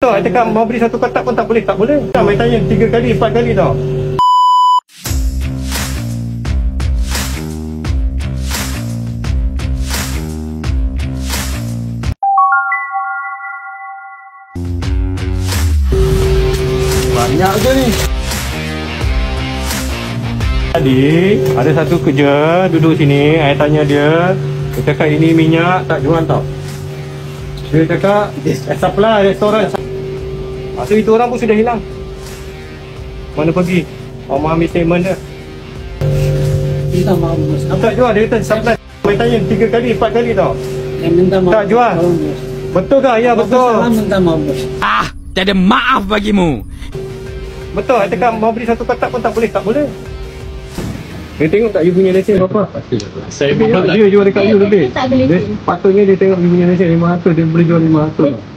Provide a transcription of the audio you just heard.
Betul, saya cakap mau beli satu kotak pun tak boleh. Tak boleh. Saya tanya 3 kali, 4 kali tau. Banyak ke ni? Tadi ada satu kerja duduk sini, saya tanya dia cakap ini minyak tak jual tau. Dia cakap supply restoran. Lepas tu itu orang pun sudah hilang. Mana pergi? Orang ambil statement dia. Minta maaf bos. Tak jual, dia kata supply. Saya tanya 3 kali, 4 kali tau. Yang minta maaf. Tak jual. Betul ke? Ya betul. Salah minta maaf bos. Ah, tiada maaf bagimu. Betul, saya cakap mau beli satu kotak pun tak boleh. Tak boleh. Dia tengok tak you punya lesen berapa? Saya dia jual dekat you lebih. Patutnya dia tengok you punya lesen 500, dia boleh jual 500.